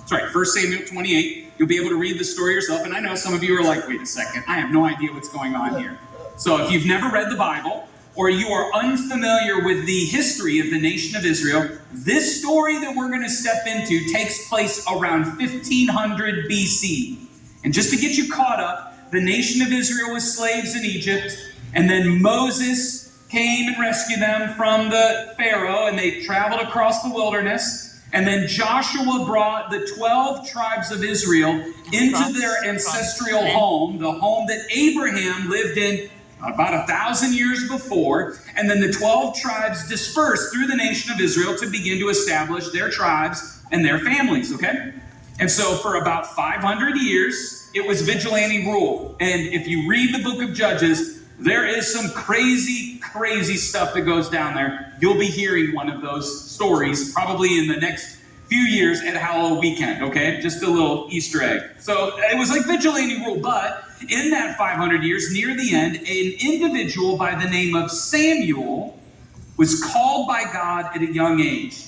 sorry, 1 Samuel 28. You'll be able to read the story yourself. And I know some of you are like, wait a second, I have no idea what's going on here. So if you've never read the Bible, or you are unfamiliar with the history of the nation of Israel, this story that we're going to step into takes place around 1500 BC. And just to get you caught up, the nation of Israel was slaves in Egypt, and then Moses came and rescued them from the Pharaoh, and they traveled across the wilderness. And then Joshua brought the 12 tribes of Israel into their ancestral home, the home that Abraham lived in about 1,000 years before. And then the 12 tribes dispersed through the nation of Israel to begin to establish their tribes and their families, okay? And so for about 500 years, it was vigilante rule. And if you read the book of Judges, there is some crazy, crazy stuff that goes down there. You'll be hearing one of those stories probably in the next few years at Halloween weekend, okay? Just a little Easter egg. So it was like vigilante rule, but in that 500 years, near the end, an individual by the name of Samuel was called by God at a young age.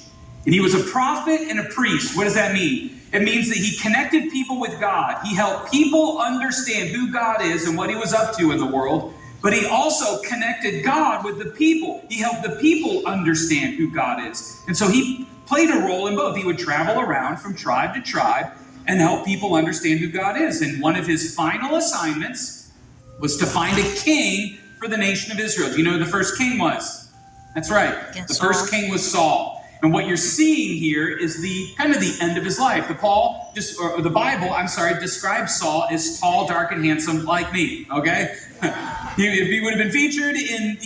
And he was a prophet and a priest. What does that mean? It means that he connected people with God. He helped people understand who God is and what he was up to in the world. But he also connected God with the people. He helped the people understand who God is. And so he played a role in both. He would travel around from tribe to tribe and help people understand who God is. And one of his final assignments was to find a king for the nation of Israel. Do you know who the first king was? That's right. The first king was Saul. And what you're seeing here is the kind of the end of his life. The Bible describes Saul as tall, dark, and handsome like me, okay? If he would have been featured in,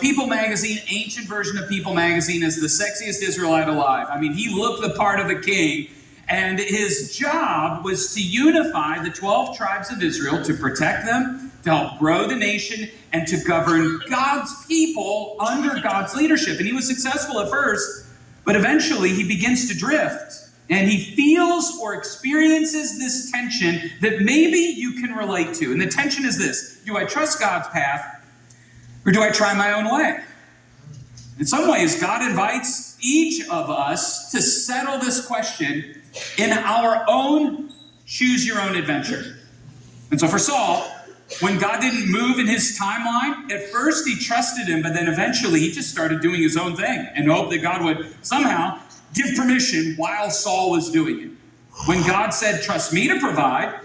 People magazine, ancient version of People magazine, as the sexiest Israelite alive. I mean, he looked the part of a king, and his job was to unify the 12 tribes of Israel, to protect them, to help grow the nation, and to govern God's people under God's leadership. And he was successful at first, but eventually he begins to drift. And he feels or experiences this tension that maybe you can relate to. And the tension is this: do I trust God's path, or do I try my own way? In some ways, God invites each of us to settle this question in our own choose-your-own adventure. And so for Saul, when God didn't move in his timeline, at first he trusted him, but then eventually he just started doing his own thing and hoped that God would somehow give permission while Saul was doing it. When God said, trust me to provide,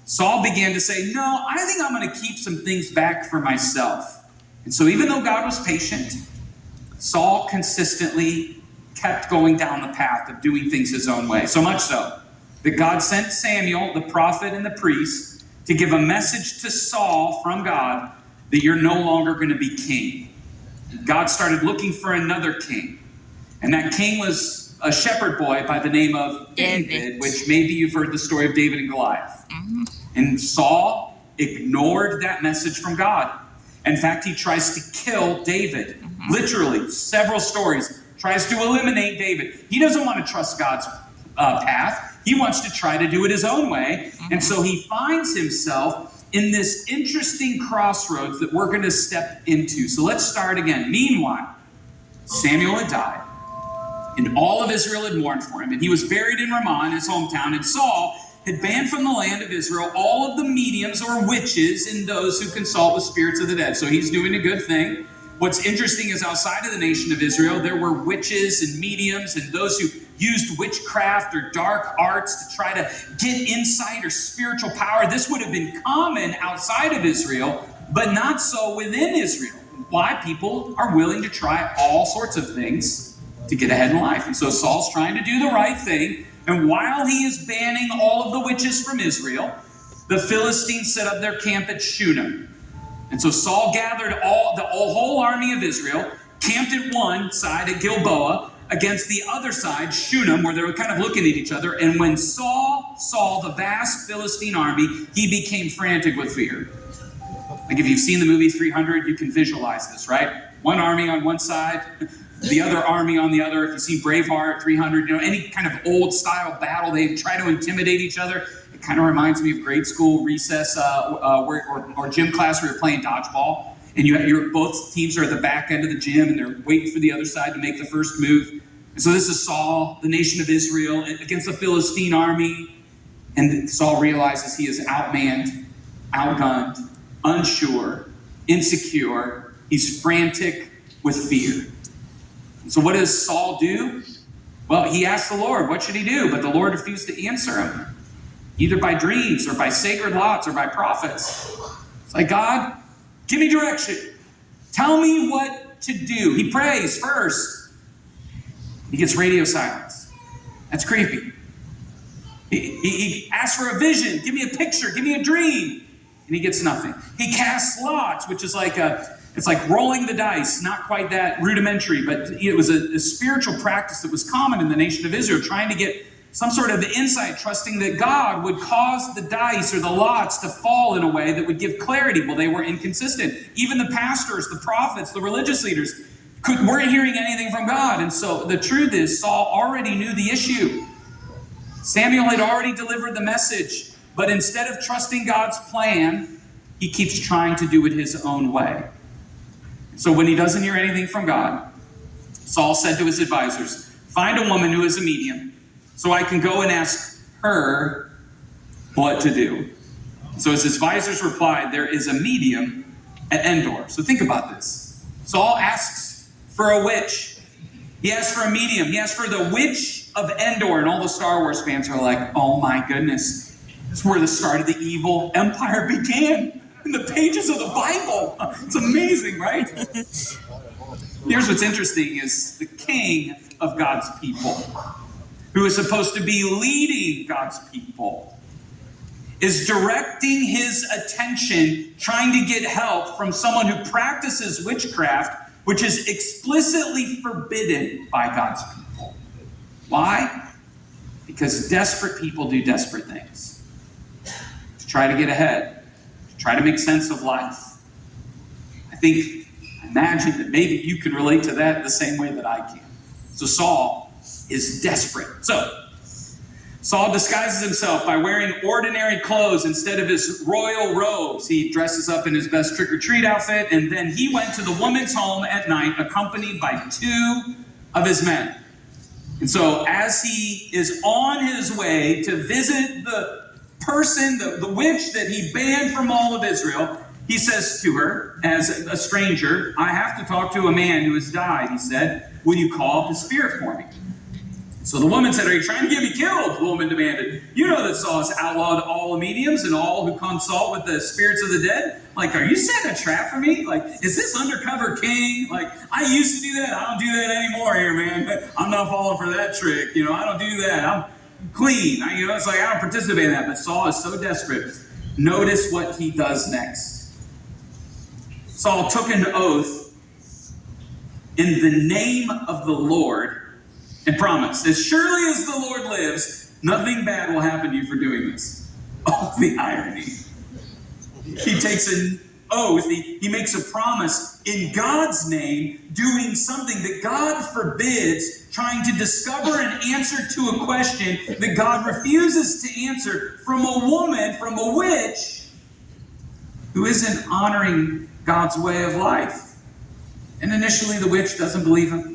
Saul began to say, no, I think I'm going to keep some things back for myself. And so even though God was patient, Saul consistently kept going down the path of doing things his own way. So much so that God sent Samuel, the prophet and the priest, to give a message to Saul from God that you're no longer going to be king. God started looking for another king. And that king was a shepherd boy by the name of David, which maybe you've heard the story of David and Goliath. Mm-hmm. And Saul ignored that message from God. In fact, he tries to kill David. Mm-hmm. Literally, several stories. Tries to eliminate David. He doesn't want to trust God's path. He wants to try to do it his own way. Mm-hmm. And so he finds himself in this interesting crossroads that we're going to step into. So let's start again. Meanwhile, Samuel had died, and all of Israel had mourned for him. And he was buried in Ramah, his hometown. And Saul had banned from the land of Israel all of the mediums or witches and those who consult with spirits of the dead. So he's doing a good thing. What's interesting is outside of the nation of Israel, there were witches and mediums and those who used witchcraft or dark arts to try to get insight or spiritual power. This would have been common outside of Israel, but not so within Israel. Why? People are willing to try all sorts of things to get ahead in life. And so Saul's trying to do the right thing. And while he is banning all of the witches from Israel, the Philistines set up their camp at Shunem. And so Saul gathered the whole army of Israel, camped at one side at Gilboa, against the other side, Shunem, where they were kind of looking at each other. And when Saul saw the vast Philistine army, he became frantic with fear. Like if you've seen the movie 300, you can visualize this, right? One army on one side, the other army on the other. If you see Braveheart, 300, any kind of old style battle, they try to intimidate each other. It kind of reminds me of grade school recess or gym class where you're playing dodgeball. And both teams are at the back end of the gym and they're waiting for the other side to make the first move. So this is Saul, the nation of Israel, against the Philistine army. And Saul realizes he is outmanned, outgunned, unsure, insecure. He's frantic with fear. So what does Saul do? Well, he asks the Lord, what should he do? But the Lord refused to answer him, either by dreams or by sacred lots or by prophets. It's like, God, give me direction. Tell me what to do. He prays first. He gets radio silence. That's creepy. He asks for a vision. Give me a picture. Give me a dream. And he gets nothing. He casts lots, which is it's like rolling the dice. Not quite that rudimentary, but it was a spiritual practice that was common in the nation of Israel, trying to get some sort of insight, trusting that God would cause the dice or the lots to fall in a way that would give clarity. Well, they were inconsistent. Even the pastors, the prophets, the religious leaders weren't hearing anything from God. And so the truth is, Saul already knew the issue. Samuel had already delivered the message, but instead of trusting God's plan, he keeps trying to do it his own way. So when he doesn't hear anything from God, Saul said to his advisors, find a woman who is a medium, so I can go and ask her what to do. So his advisors replied, there is a medium at Endor. So think about this. Saul asks for a witch. He asks for a medium. He asks for the witch of Endor. And all the Star Wars fans are like, oh my goodness. This is where the start of the evil empire began. In the pages of the Bible. It's amazing, right? Here's what's interesting is the king of God's people, who is supposed to be leading God's people, is directing his attention, trying to get help from someone who practices witchcraft, which is explicitly forbidden by God's people. Why? Because desperate people do desperate things. To try to get ahead, to try to make sense of life. Imagine that maybe you can relate to that the same way that I can. So Saul is desperate. So Saul disguises himself by wearing ordinary clothes instead of his royal robes. He dresses up in his best trick-or-treat outfit, and then he went to the woman's home at night, accompanied by 2 of his men. And so as he is on his way to visit the person, the witch that he banned from all of Israel, he says to her, as a stranger, I have to talk to a man who has died. He said, will you call up his spirit for me? So the woman said, are you trying to get me killed? The woman demanded. You know that Saul has outlawed all the mediums and all who consult with the spirits of the dead. Like, are you setting a trap for me? Like, is this undercover king? Like, I used to do that. I don't do that anymore here, man. I'm not falling for that trick. I don't do that. I'm clean. It's like I don't participate in that. But Saul is so desperate. Notice what he does next. Saul took an oath in the name of the Lord and promised, as surely as the Lord lives, nothing bad will happen to you for doing this. Oh, the irony. He takes an oath, he makes a promise in God's name, doing something that God forbids, trying to discover an answer to a question that God refuses to answer from a woman, from a witch, who isn't honoring God's way of life. And initially the witch doesn't believe him.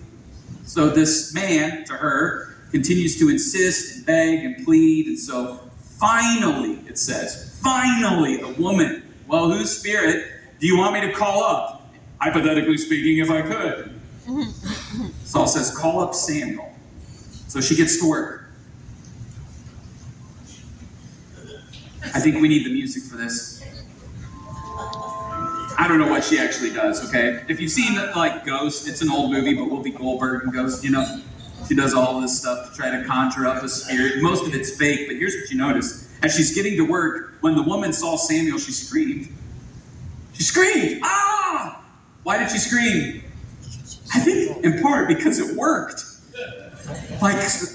So this man, to her, continues to insist and beg and plead. And so finally, it says, finally, the woman, well, whose spirit do you want me to call up? Hypothetically speaking, if I could. Saul says, call up Samuel. So she gets to work. I think we need the music for this. I don't know what she actually does, okay? If you've seen, Ghost, it's an old movie, but Whoopi Goldberg and Ghost, she does all this stuff to try to conjure up a spirit. Most of it's fake, but here's what you notice. As she's getting to work, when the woman saw Samuel, she screamed. She screamed, ah! Why did she scream? I think in part because it worked.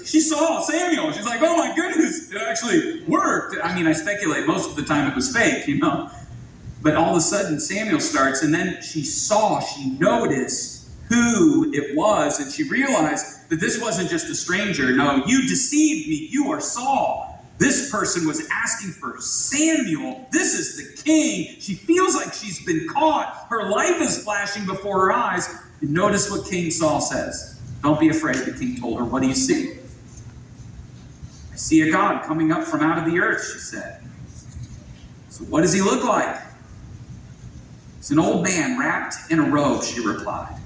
She saw Samuel. She's like, oh my goodness, it actually worked. I speculate most of the time it was fake, But all of a sudden, Samuel starts, and then she noticed who it was, and she realized that this wasn't just a stranger. No, you deceived me. You are Saul. This person was asking for Samuel. This is the king. She feels like she's been caught. Her life is flashing before her eyes. And notice what King Saul says. Don't be afraid, the king told her. What do you see? I see a God coming up from out of the earth, she said. So what does he look like? He's an old man wrapped in a robe, she replied.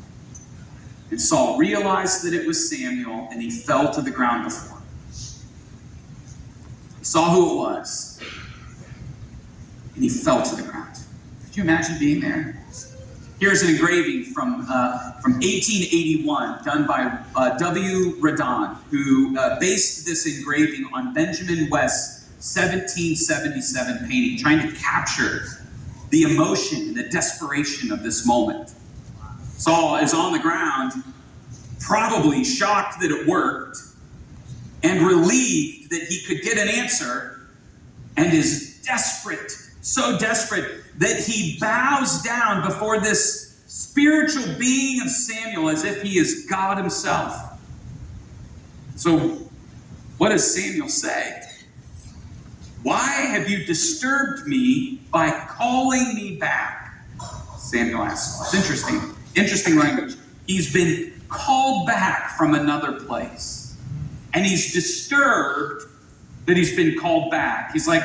And Saul realized that it was Samuel, and he fell to the ground before him. He saw who it was, and he fell to the ground. Could you imagine being there? Here's an engraving from 1881 done by W. Redon, who based this engraving on Benjamin West's 1777 painting, trying to capture the emotion and the desperation of this moment. Saul is on the ground, probably shocked that it worked, and relieved that he could get an answer, and is desperate, so desperate, that he bows down before this spiritual being of Samuel as if he is God himself. So, what does Samuel say? Why have you disturbed me by calling me back? Samuel asks. It's interesting. Interesting language. He's been called back from another place. And he's disturbed that he's been called back. He's like,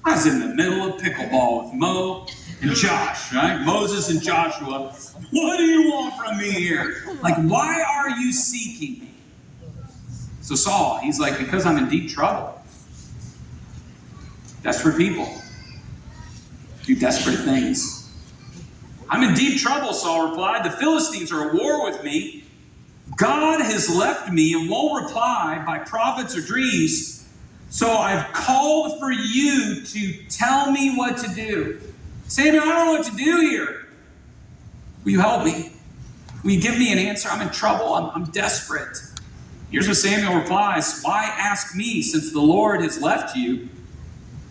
I was in the middle of pickleball with Mo and Josh, right? Moses and Joshua. What do you want from me here? Like, why are you seeking me? So Saul, he's like, because I'm in deep trouble. Desperate people do desperate things. I'm in deep trouble, Saul replied. The Philistines are at war with me. God has left me and won't reply by prophets or dreams. So I've called for you to tell me what to do. Samuel, I don't know what to do here. Will you help me? Will you give me an answer? I'm in trouble. I'm desperate. Here's what Samuel replies. Why ask me, since the Lord has left you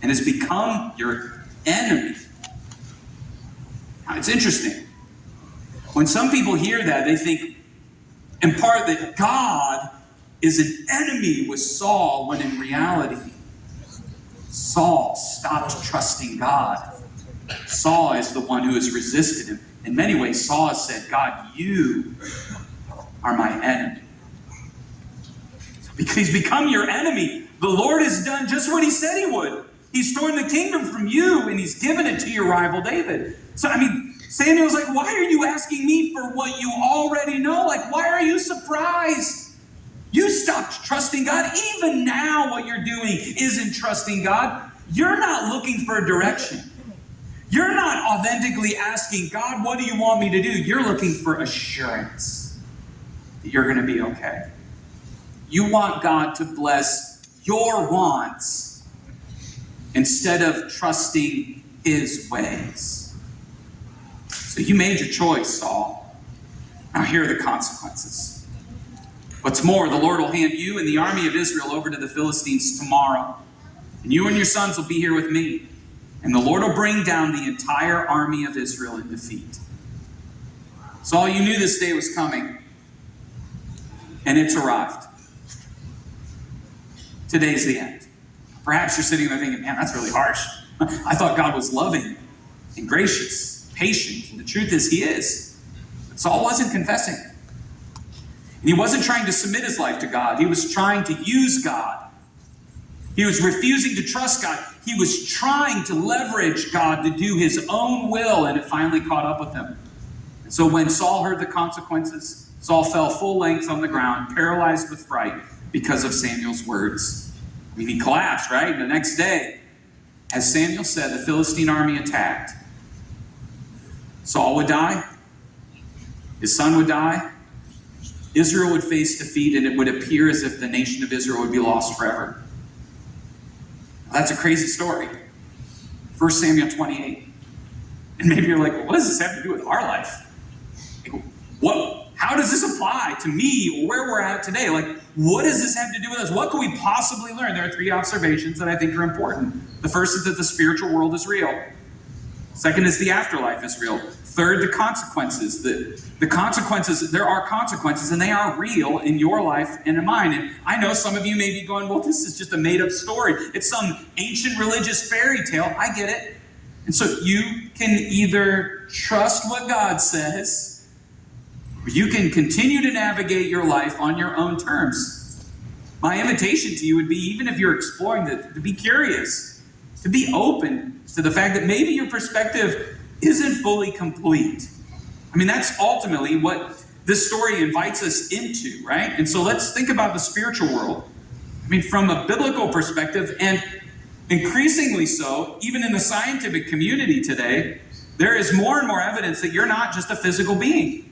and has become your enemy? Now, it's interesting. When some people hear that, they think, in part, that God is an enemy with Saul, when in reality, Saul stopped trusting God. Saul is the one who has resisted him. In many ways, Saul has said, God, you are my enemy. Because he's become your enemy, the Lord has done just what he said he would. He's torn the kingdom from you, and he's given it to your rival David. So, Samuel's like, why are you asking me for what you already know? Like, why are you surprised? You stopped trusting God. Even now, what you're doing isn't trusting God. You're not looking for direction. You're not authentically asking, God, what do you want me to do? You're looking for assurance that you're going to be okay. You want God to bless your wants instead of trusting his ways. So you made your choice, Saul. Now here are the consequences. What's more, the Lord will hand you and the army of Israel over to the Philistines tomorrow. And you and your sons will be here with me. And the Lord will bring down the entire army of Israel in defeat. Saul, you knew this day was coming. And it's arrived. Today's the end. Perhaps you're sitting there thinking, man, that's really harsh. I thought God was loving and gracious, patient. And the truth is, he is. But Saul wasn't confessing. And he wasn't trying to submit his life to God. He was trying to use God. He was refusing to trust God. He was trying to leverage God to do his own will, and it finally caught up with him. And so when Saul heard the consequences, Saul fell full length on the ground, paralyzed with fright because of Samuel's words. He collapsed, right? The next day, as Samuel said, the Philistine army attacked. Saul would die. His son would die. Israel would face defeat, and it would appear as if the nation of Israel would be lost forever. That's a crazy story. 1 Samuel 28. And maybe you're like, well, what does this have to do with our life? Like, how does this apply to me or where we're at today? Like, what does this have to do with us? What can we possibly learn? There are 3 observations that I think are important. The first is that the spiritual world is real. Second is the afterlife is real. Third, the consequences. The consequences, there are consequences, and they are real in your life and in mine. And I know some of you may be going, well, this is just a made-up story. It's some ancient religious fairy tale. I get it. And so you can either trust what God says, You can continue to navigate your life on your own terms. My invitation to you would be, even if you're exploring to be curious, to be open to the fact that maybe your perspective isn't fully complete. I mean, that's ultimately what this story invites us into, right? And so let's think about the spiritual world. I mean, from a biblical perspective, and increasingly so, even in the scientific community today, there is more and more evidence that you're not just a physical being.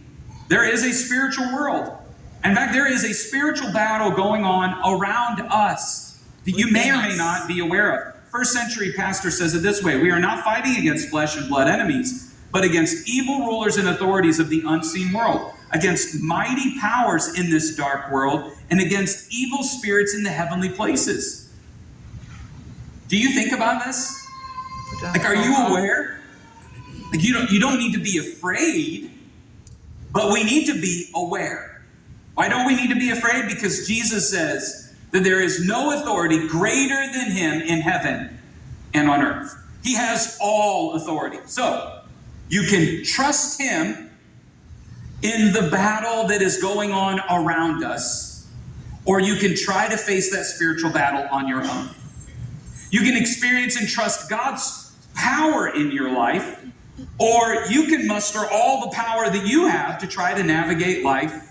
There is a spiritual world. In fact, there is a spiritual battle going on around us that you may or may not be aware of. First century pastor says it this way: we are not fighting against flesh and blood enemies, but against evil rulers and authorities of the unseen world, against mighty powers in this dark world, and against evil spirits in the heavenly places. Do you think about this? Like, are you aware? Like, you don't need to be afraid, but we need to be aware. Why don't we need to be afraid? Because Jesus says that there is no authority greater than him in heaven and on earth. He has all authority. So you can trust him in the battle that is going on around us, or you can try to face that spiritual battle on your own. You can experience and trust God's power in your life, or you can muster all the power that you have to try to navigate life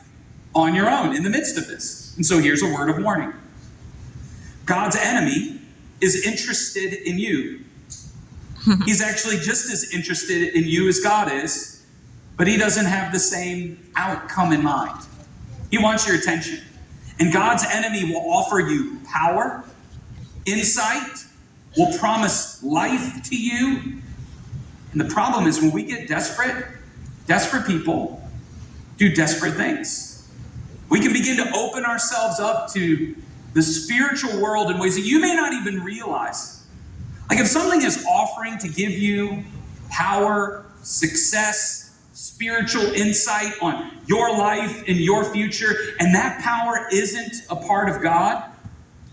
on your own in the midst of this. And so here's a word of warning. God's enemy is interested in you. He's actually just as interested in you as God is, but he doesn't have the same outcome in mind. He wants your attention. And God's enemy will offer you power, insight, will promise life to you. And the problem is, when we get desperate people do desperate things. We can begin to open ourselves up to the spiritual world in ways that you may not even realize. Like, if something is offering to give you power, success, spiritual insight on your life and your future, and that power isn't a part of God,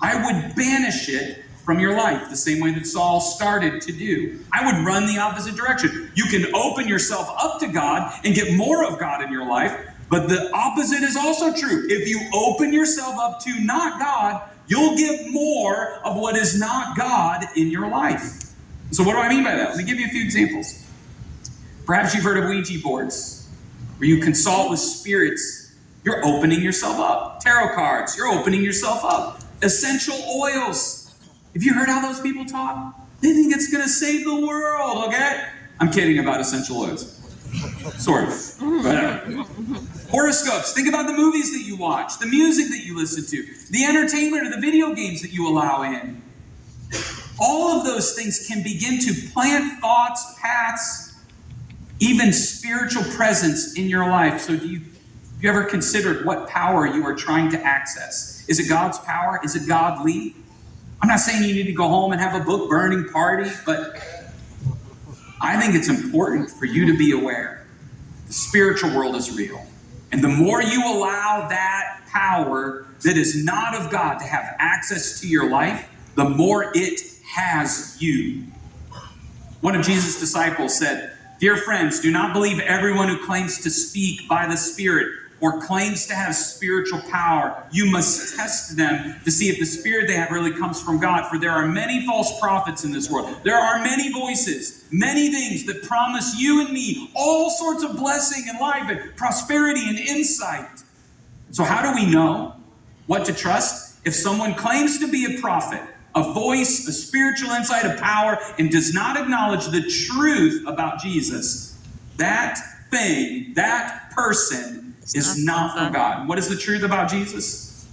I would banish it from your life, the same way that Saul started to do. I would run the opposite direction. You can open yourself up to God and get more of God in your life, but the opposite is also true. If you open yourself up to not God, you'll get more of what is not God in your life. So what do I mean by that? Let me give you a few examples. Perhaps you've heard of Ouija boards, where you consult with spirits. You're opening yourself up. Tarot cards, you're opening yourself up. Essential oils. Have you heard how those people talk? They think it's going to save the world, okay? I'm kidding about essential oils. Sort of. Whatever. Horoscopes. Think about the movies that you watch, the music that you listen to, the entertainment or the video games that you allow in. All of those things can begin to plant thoughts, paths, even spiritual presence in your life. So have you ever considered what power you are trying to access? Is it God's power? Is it godly? I'm not saying you need to go home and have a book burning party, but I think it's important for you to be aware. The spiritual world is real. And the more you allow that power that is not of God to have access to your life, the more it has you. One of Jesus' disciples said, "Dear friends, do not believe everyone who claims to speak by the Spirit or claims to have spiritual power. You must test them to see if the spirit they have really comes from God. For there are many false prophets in this world. There are many voices, many things that promise you and me all sorts of blessing and life and prosperity and insight." So how do we know what to trust? If someone claims to be a prophet, a voice, a spiritual insight, a power, and does not acknowledge the truth about Jesus, that thing, that person is not from God. What is the truth about Jesus?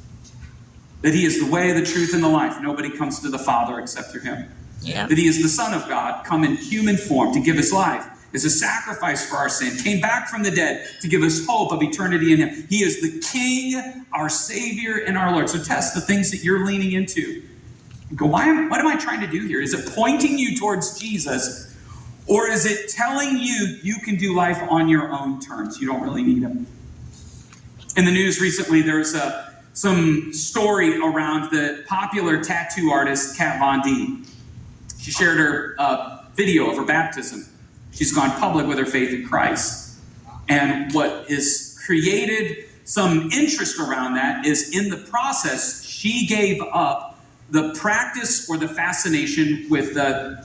That he is the way, the truth, and the life. Nobody comes to the Father except through him. Yeah. That he is the Son of God, come in human form to give his life as a sacrifice for our sin, came back from the dead to give us hope of eternity in him. He is the King, our Savior, and our Lord. So test the things that you're leaning into. You go, what am I trying to do here? Is it pointing you towards Jesus, or is it telling you you can do life on your own terms? You don't really need him. In the news recently, there was some story around the popular tattoo artist Kat Von D. She shared her video of her baptism. She's gone public with her faith in Christ. And what is created some interest around that is in the process, she gave up the practice or the fascination with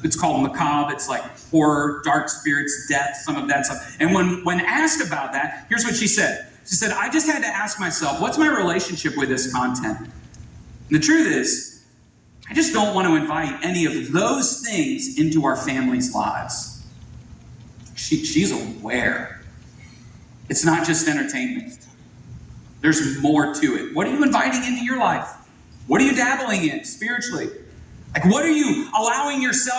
it's called macabre, it's like horror, dark spirits, death, some of that stuff. And when asked about that, here's what she said. She said, I just had to ask myself, what's my relationship with this content? And the truth is, I just don't want to invite any of those things into our family's lives. She's aware. It's not just entertainment. There's more to it. What are you inviting into your life? What are you dabbling in spiritually? Like, what are you allowing yourself